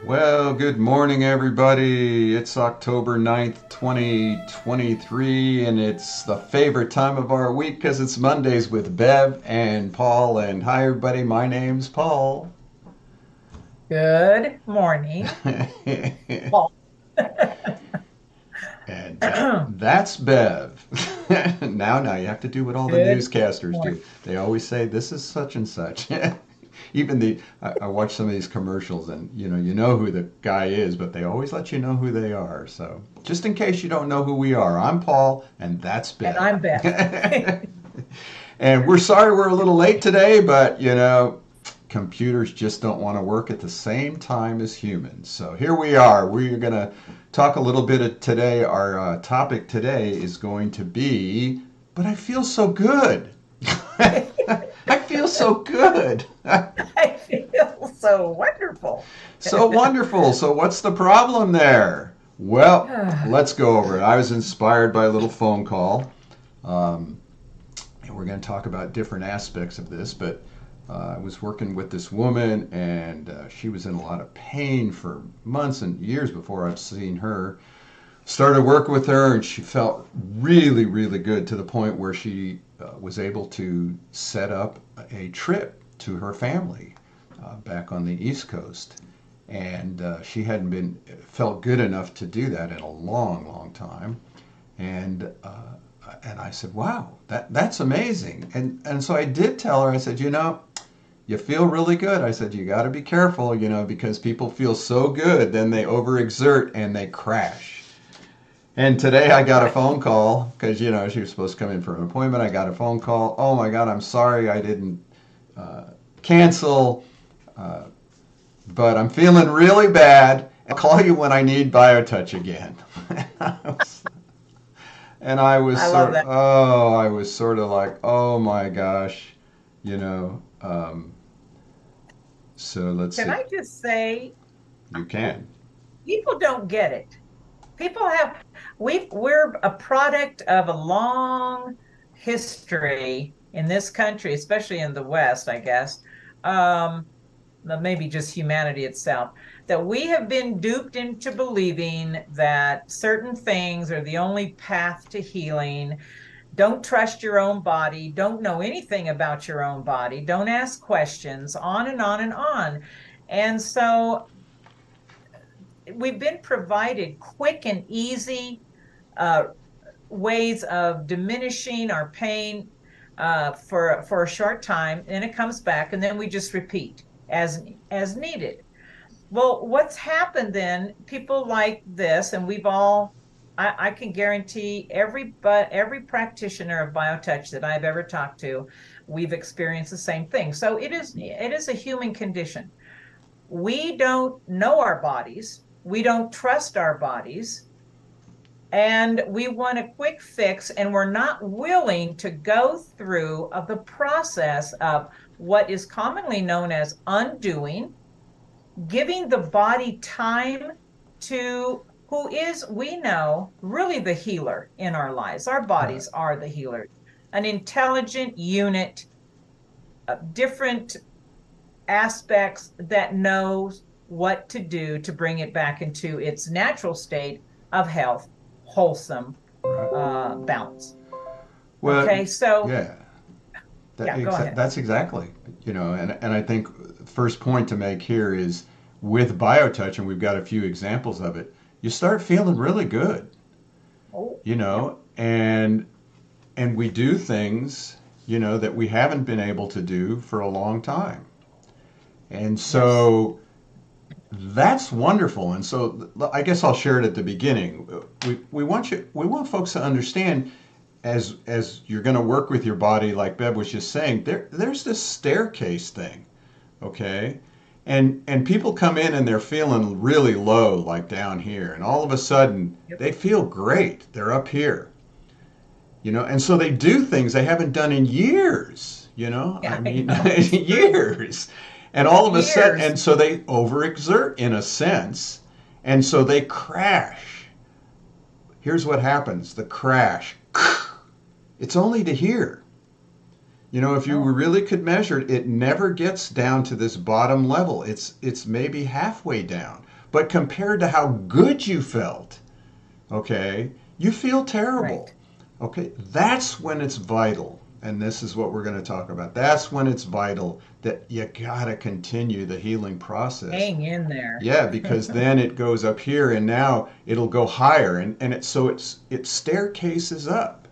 Well, good morning, everybody. It's October 9th, 2023, and it's the favorite time of our week because it's Mondays with Bev and Paul. And hi, everybody. My name's Paul. Good morning, and Paul. that's Bev. Now, you have to do what all the Good newscasters morning. do. They always say, this is such and such. Even I watch some of these commercials, and you know who the guy is, but they always let you know who they are. So just in case you don't know who we are, I'm Paul, and that's And Bev. I'm Beth. And we're sorry we're a little late today, but computers just don't want to work at the same time as humans. So here we are. We're going to talk a little bit of today. Our topic today is going to be, but I feel so good. I feel so good. I feel so wonderful. So wonderful. So what's the problem there? Well, let's go over it. I was inspired by a little phone call. Um, and we're going to talk about different aspects of this, but I was working with this woman, and she was in a lot of pain for months and years before I've seen her. Started working with her, and she felt really, really good to the point where she was able to set up a trip to her family back on the East Coast. And she hadn't been felt good enough to do that in a long, long time. And I said, "Wow, that's amazing." And so I did tell her. I said, you feel really good. I said, you got to be careful, because people feel so good, then they overexert and they crash. And today I got a Right. phone call because she was supposed to come in for an appointment. I got a phone call. Oh my God, I'm sorry I didn't uh, cancel, uh, but I'm feeling really bad. I'll call you when I need BioTouch again. And I was I love that. I was sort of like, oh my gosh, you know. So let's Can see. I just say, You can. people don't get it. People have, we're a product of a long history in this country, especially in the West, I guess. Um, Maybe just humanity itself, that we have been duped into believing that certain things are the only path to healing. Don't trust your own body, don't know anything about your own body, don't ask questions, on and on and on. And so we've been provided quick and easy uh, ways of diminishing our pain for a short time, and it comes back, and then we just repeat as needed. Well, what's happened then? People like this, and we've all. I can guarantee every practitioner of BioTouch that I've ever talked to, we've experienced the same thing. So it is a human condition. We don't know our bodies. We don't trust our bodies, and we want a quick fix, and we're not willing to go through of the process of what is commonly known as undoing, giving the body time to who is, we know, really the healer in our lives. Our Right. bodies are the healers, an intelligent unit of different aspects that knows what to do to bring it back into its natural state of health, wholesome Right. balance. Well, Okay, so yeah. yeah, go ahead. That's exactly. And I think first point to make here is with BioTouch, and we've got a few examples of it. You start feeling really good, Oh, yep, and we do things, that we haven't been able to do for a long time. And yes, so that's wonderful. And so I guess I'll share it at the beginning. We want folks to understand as you're going to work with your body, like Bev was just saying, there's this staircase thing, okay? And people come in and they're feeling really low, like down here, and all of a sudden yep, they feel great. They're up here, and so they do things they haven't done in years, I yeah, I mean, know it's true. years. And all of a sudden, Years. and so they overexert in a sense, and so they crash. Here's what happens: the crash. It's only to here. If you Oh, really could measure it, it never gets down to this bottom level. It's maybe halfway down. But compared to how good you felt, okay, you feel terrible. Right. Okay, that's when it's vital. And this is what we're going to talk about. That's when it's vital that you got to continue the healing process. Hang in there. Yeah, because then it goes up here and now it'll go higher and it staircases up.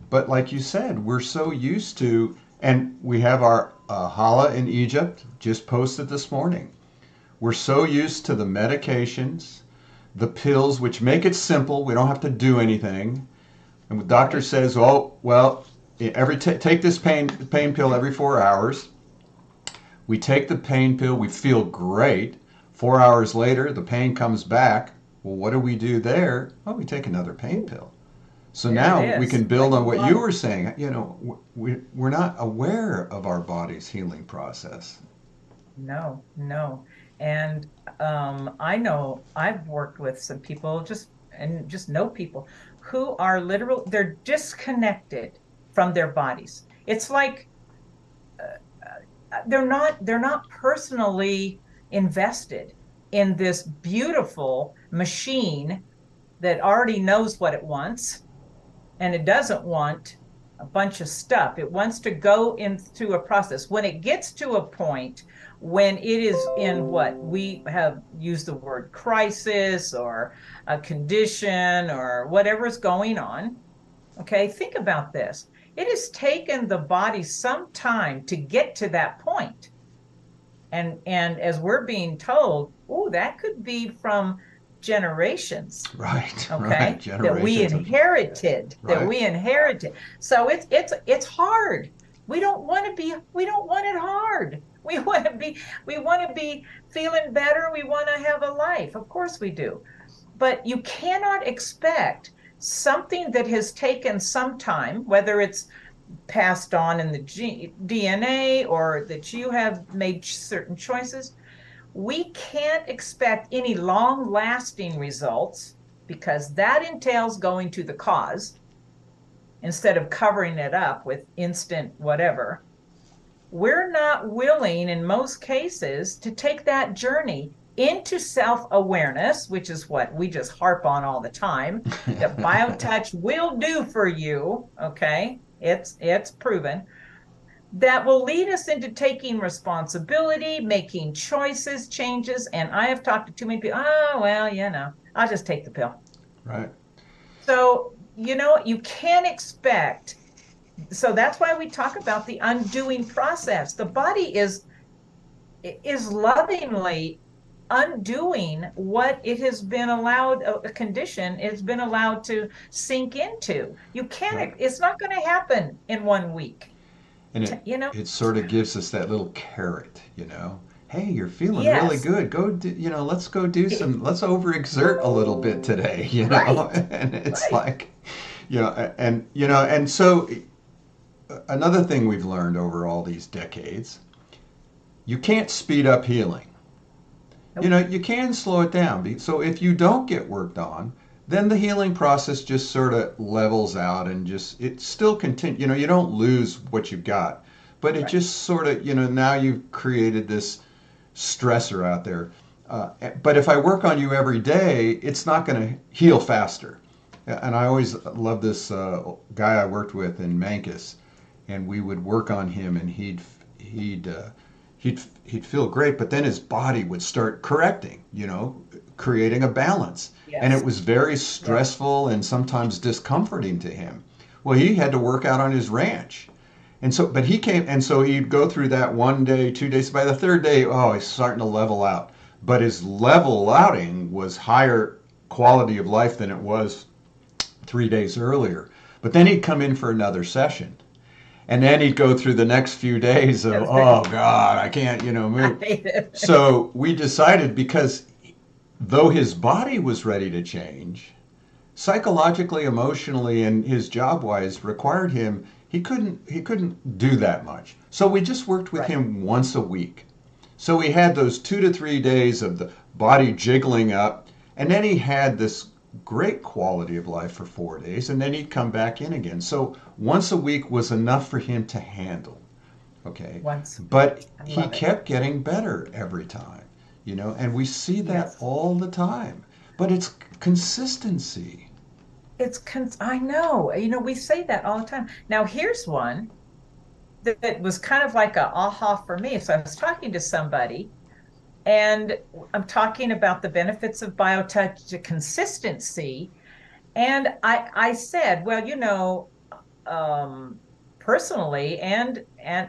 But like you said, we're so used to, and we have our Hala in Egypt just posted this morning. We're so used to the medications, the pills, which make it simple. We don't have to do anything. And the doctor Right. says, "Oh, well, take this pain pill every 4 hours." We take the pain pill, we feel great. 4 hours later, the pain comes back. Well, what do we do there? Well, we take another pain pill. So There it now we can is. build Like a on what you plumber. were saying. We're not aware of our body's healing process. No, no. And I know I've worked with some people just know people who are they're disconnected from their bodies. It's like they're not personally invested in this beautiful machine that already knows what it wants, and it doesn't want a bunch of stuff. It wants to go into a process. When it gets to a point when it is in what we have used the word crisis or a condition or whatever's going on, okay, think about this. It has taken the body some time to get to that point. And as we're being told, oh, that could be from generations, Right, right. okay, Generations of, that right. we inherited. So it's hard. We don't want it hard. We want to be feeling better. We want to have a life. Of course we do. But you cannot expect something that has taken some time, whether it's passed on in the DNA or that you have made certain choices. We can't expect any long lasting results because that entails going to the cause instead of covering it up with instant whatever. We're not willing in most cases to take that journey into self awareness, which is what we just harp on all the time, that BioTouch will do for you. Okay. It's proven that will lead us into taking responsibility, making choices, changes. And I have talked to too many people. Oh, well, I'll just take the pill. Right. So, you can't expect. So that's why we talk about the undoing process. The body is lovingly undoing what it has been allowed, a condition it's been allowed to sink into. You Right. can't, it's not going to happen in 1 week. And T- you know, it sort of gives us that little carrot. Hey, you're feeling really yes. good. Let's go do some, let's overexert a little bit today, Right, And it's right. like, and so another thing we've learned over all these decades, you can't speed up healing. Nope. You can slow it down. So if you don't get worked on, then the healing process just sort of levels out and just it still continues. You don't lose what you've got, but it Right. just sort of now you've created this stressor out there. But if I work on you every day, it's not going to heal faster. And I always love this guy I worked with in Mancus, and we would work on him, and he'd feel great, but then his body would start correcting, creating a balance, and it Yes. was very Yes. stressful and sometimes discomforting to him. Well, he had to work out on his ranch. And so, but he came, and so he'd go through that 1 day, 2 days. By the third day, oh, he's starting to level out. But his level outing was higher quality of life than it was 3 days earlier. But then he'd come in for another session. And then he'd go through the next few days of, That's oh, it. God, I can't, I move. hate it. So we decided because though his body was ready to change, psychologically, emotionally, and his job wise required him, he couldn't do that much. So we just worked with Right. him once a week. So we had those 2 to 3 days of the body jiggling up, and then he had this great quality of life for 4 days, and then he'd come back in again. So once a week was enough for him to handle. Okay. Once a week. But I he love it. kept getting better every time. and we see that Yes. all the time. But it's consistency. I know, we say that all the time. Now, here's one that was kind of like a aha for me. So I was talking to somebody and I'm talking about the benefits of biotouch to consistency. And I said, well, um, personally and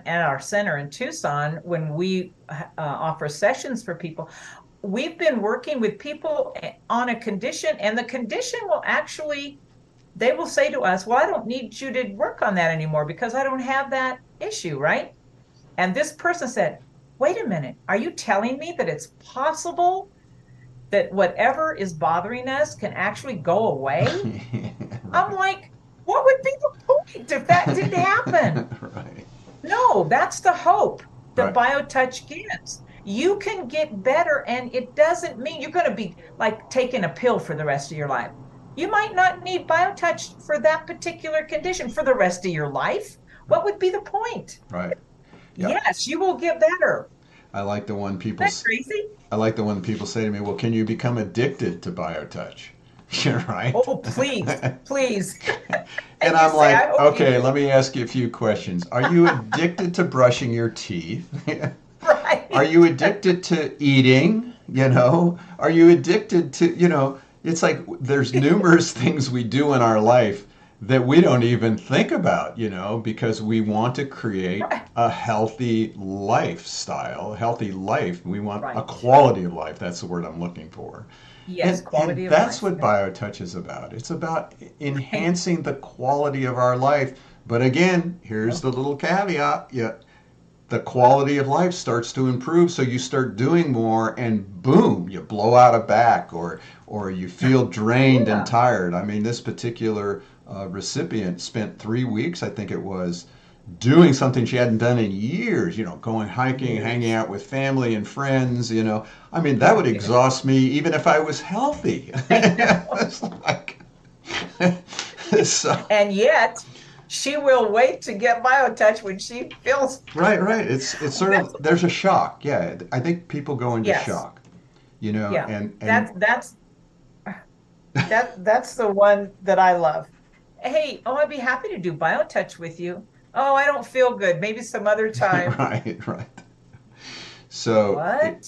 our center in Tucson, when we offer sessions for people, we've been working with people on a condition, and the condition will actually, they will say to us, well, I don't need you to work on that anymore because I don't have that issue, right? And this person said, wait a minute, are you telling me that it's possible that whatever is bothering us can actually go away? I'm Right. like, what would be the point if that didn't happen? Right. No, that's the hope that Right. BioTouch gives. You can get better, and it doesn't mean you're going to be like taking a pill for the rest of your life. You might not need BioTouch for that particular condition for the rest of your life. Right. What would be the point? Right. Yeah. Yes, you will get better. I like the one Isn't people. that crazy? I like the one people say to me, "Well, can you become addicted to BioTouch?" You're right. Oh, please, please. And And you I'm say, I like, hope you okay, do. let me ask you a few questions. Are you addicted to brushing your teeth? Are Right. you addicted to eating? Are you addicted to, it's like there's numerous things we do in our life that we don't even think about, because we want to create Right. a healthy lifestyle, a healthy life. We want a Right. quality of life. That's the word I'm looking for. Yes, And quality of that's life. what Yep. BioTouch is about. It's about Right. enhancing the quality of our life. But again, here's Yep. the little caveat. Yeah, the quality of life starts to improve, so you start doing more, and boom, you blow out a back, or you feel drained and Yeah. tired. I mean, this particular recipient spent 3 weeks, I think it was, doing something she hadn't done in years, going hiking, hanging Years. out with family and friends. I mean, that Oh, would yes. exhaust me even if I was healthy. I know. It's like, so, And yet, she will wait to get BioTouch when she feels right, right. It's sort of, that's there's a shock. Yeah, I think people go into yes. shock, Yeah. and That's the one that I love. Hey, oh, I'd be happy to do BioTouch with you. Oh, I don't feel good. Maybe some other time. right, right. So, What?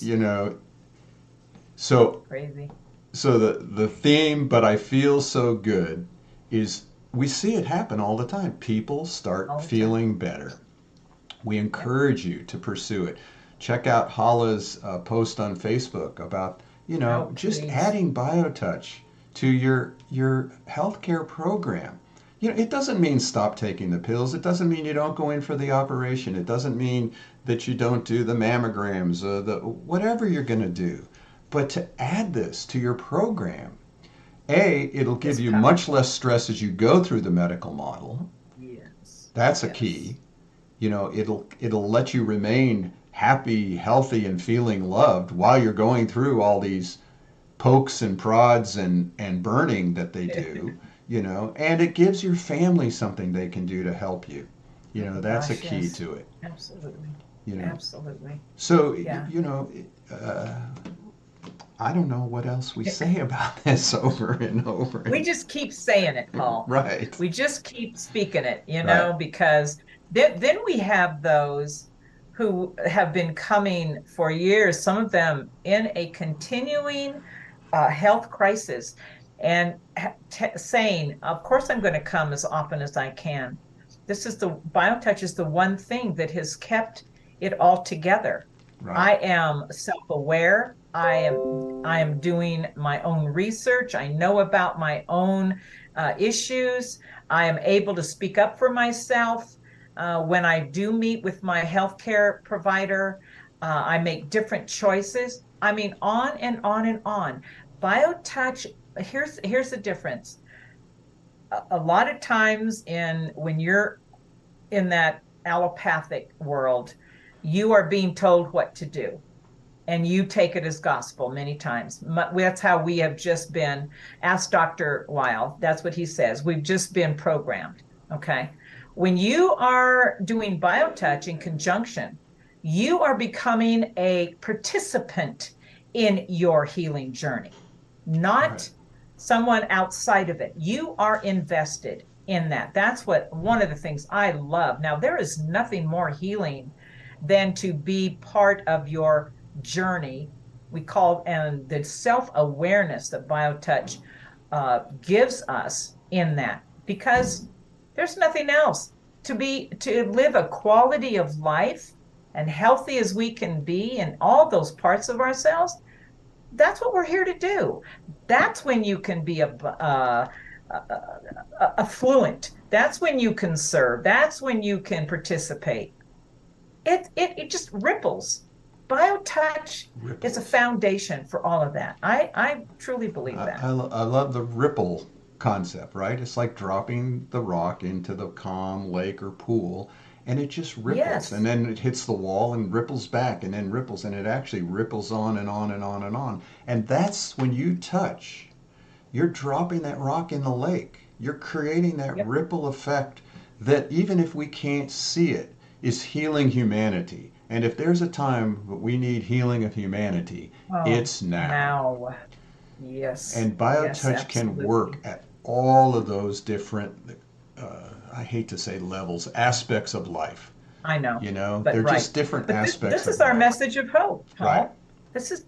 so Crazy. so the theme, but I feel so good, is we see it happen all the time. People start All the time. feeling better. We Yep. encourage you to pursue it. Check out Hala's post on Facebook about, Oh, just please. adding BioTouch to your healthcare program. It doesn't mean stop taking the pills. It doesn't mean you don't go in for the operation. It doesn't mean that you don't do the mammograms or the whatever you're going to do. But to add this to your program, it'll give It's you much powerful. less stress as you go through the medical model. Yes. That's a Yes. key. It'll let you remain happy, healthy, and feeling loved while you're going through all these pokes and prods and burning that they do. And it gives your family something they can do to help you. Oh That's a gosh, key yes. to it. Absolutely. You know. Absolutely. So Yeah. uh, I don't know what else we say about this over and over. We just keep saying it, Paul. Right, We just keep speaking it, right, because then we have those who have been coming for years, some of them in a continuing health crisis, and saying, of course, I'm going to come as often as I can. This is the BioTouch is the one thing that has kept it all together. right. I am self-aware. I am doing my own research. I know about my own issues. I am able to speak up for myself when I do meet with my healthcare provider. I make different choices. I mean, on and on and on. BioTouch. Here's the difference. A lot of times, in when you're in that allopathic world, you are being told what to do and you take it as gospel many times. That's how we have just been. Ask Dr. Weil. That's what he says. We've just been programmed. Okay. When you are doing BioTouch in conjunction, you are becoming a participant in your healing journey, not Right. someone outside of it. You are invested in that. That's what one of the things I love. Now, there is nothing more healing than to be part of your journey. We call and the self-awareness that BioTouch gives us in that, because there's nothing else to live a quality of life and healthy as we can be in all those parts of ourselves. That's what we're here to do. That's when you can be affluent. That's when you can serve. That's when you can participate. It just ripples. BioTouch is a Ripples. foundation for all of that. I truly believe that. I love the ripple concept, right? It's like dropping the rock into the calm lake or pool, and it just ripples, and Yes. then it hits the wall and ripples back, and then ripples, and it actually ripples on and on and on and on. And that's when you touch, you're dropping that rock in the lake. You're creating that Yep. ripple effect that, even if we can't see it, is healing humanity. And if there's a time that we need healing of humanity, Oh, it's now. now. Yes. And Yes, BioTouch can work absolutely. at all of those different, I hate to say levels, aspects of life. I know, You know, but they're right. just different But aspects this of is our life. message of hope, Right. Paul. This is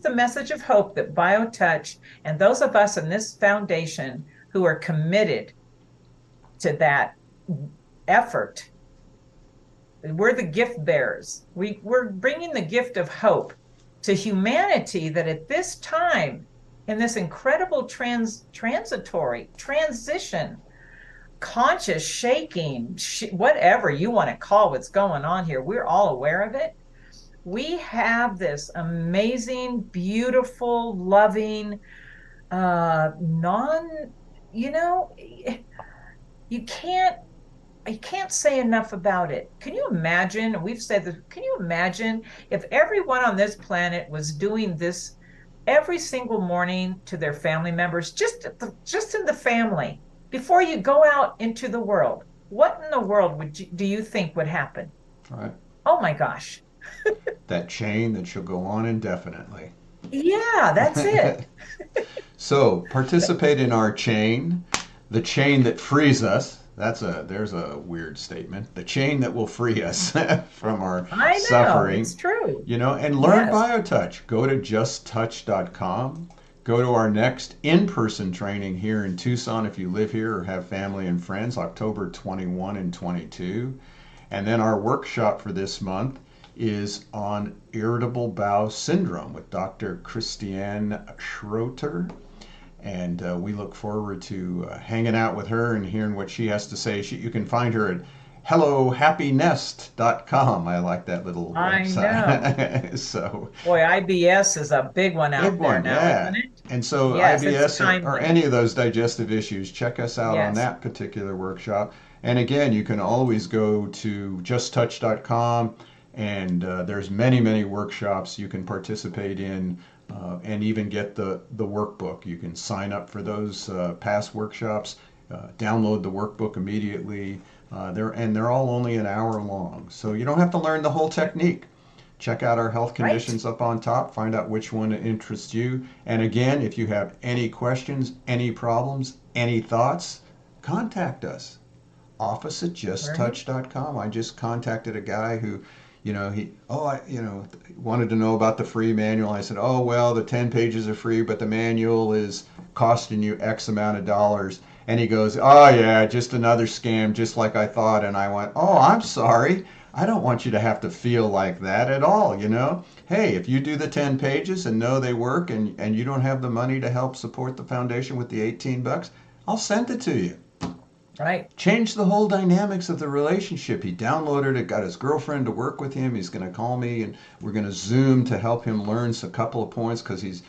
the message of hope that BioTouch and those of us in this foundation who are committed to that effort, we're the gift bearers. We're bringing the gift of hope to humanity that at this time, in this incredible transitory transition, conscious shaking, whatever you want to call what's going on here, we're all aware of it. We have this amazing, beautiful, loving, non, you know, you can't I can't say enough about it. Can you imagine? And we've said this. Can you imagine if everyone on this planet was doing this every single morning to their family members, just in the family, before you go out into the world? What in the world do you think would happen? Right. Oh my gosh. That chain that shall go on indefinitely. Yeah, that's it. So participate in our chain, the chain that frees us. There's a weird statement. The chain that will free us from our I know. suffering, It's true. and learn Yes. BioTouch. Go to justtouch.com. Go to our next in-person training here in Tucson if you live here or have family and friends, October 21 and 22. And then our workshop for this month is on irritable bowel syndrome with Dr. Christiane Schroeter. And we look forward to hanging out with her and hearing what she has to say. You can find her at hellohappynest.com. I like that little I know. website. So, Boy, IBS is a big one big out there one, now, yeah. isn't it? And so, Yes, it's IBS or timely. any of those digestive issues, check us out on Yes. that particular workshop. And again, you can always go to justtouch.com, and there's many, many workshops you can participate in, and even get the workbook. You can sign up for those past workshops, download the workbook immediately. They're all only an hour long, so you don't have to learn the whole technique. Check out our health Right. conditions up on top, find out which one interests you. And again, if you have any questions, any problems, any thoughts, contact us. Office at Right. justtouch.com. I just contacted a guy who, wanted to know about the free manual. I said, oh, well, the 10 pages are free, but the manual is costing you X amount of dollars. And he goes, oh, yeah, just another scam, just like I thought. And I went, oh, I'm sorry. I don't want you to have to feel like that at all. Hey, if you do the 10 pages and know they work, and you don't have the money to help support the foundation with the 18 bucks, I'll send it to you. Right. Changed the whole dynamics of the relationship. He downloaded it, got his girlfriend to work with him. He's going to call me, and we're going to Zoom to help him learn a couple of points because he's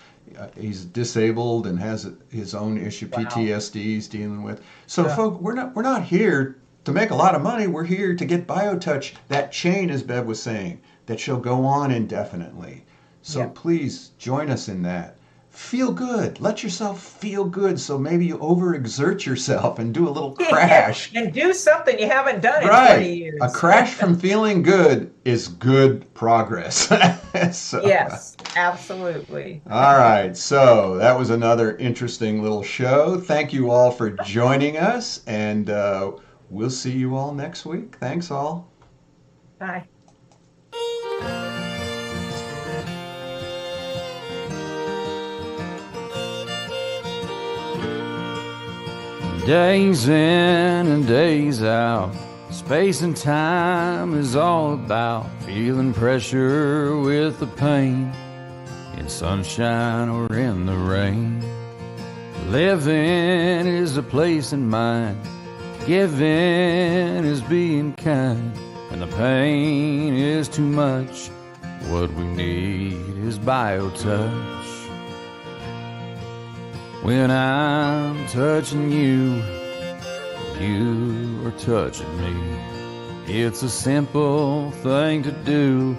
disabled and has his own issue, Wow. PTSD he's dealing with. So, Uh, folks, we're not here to make a lot of money. We're here to get BioTouch, that chain, as Bev was saying, that shall go on indefinitely. So yeah. please join us in that. Feel good. Let yourself feel good. So maybe you overexert yourself and do a little Yeah. crash. And do something you haven't done in 20 Right. A years. crash from feeling good is good progress. So, Yes, Absolutely. All right, so that was another interesting little show. Thank you all for joining us, and we'll see you all next week. Thanks, all. Bye. Days in and days out, space and time is all about feeling pressure with the pain, in sunshine or in the rain. Living is a place in mind, giving is being kind. When the pain is too much, what we need is bio-touch. When I'm touching you, you are touching me. It's a simple thing to do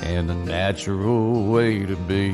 and a natural way to be.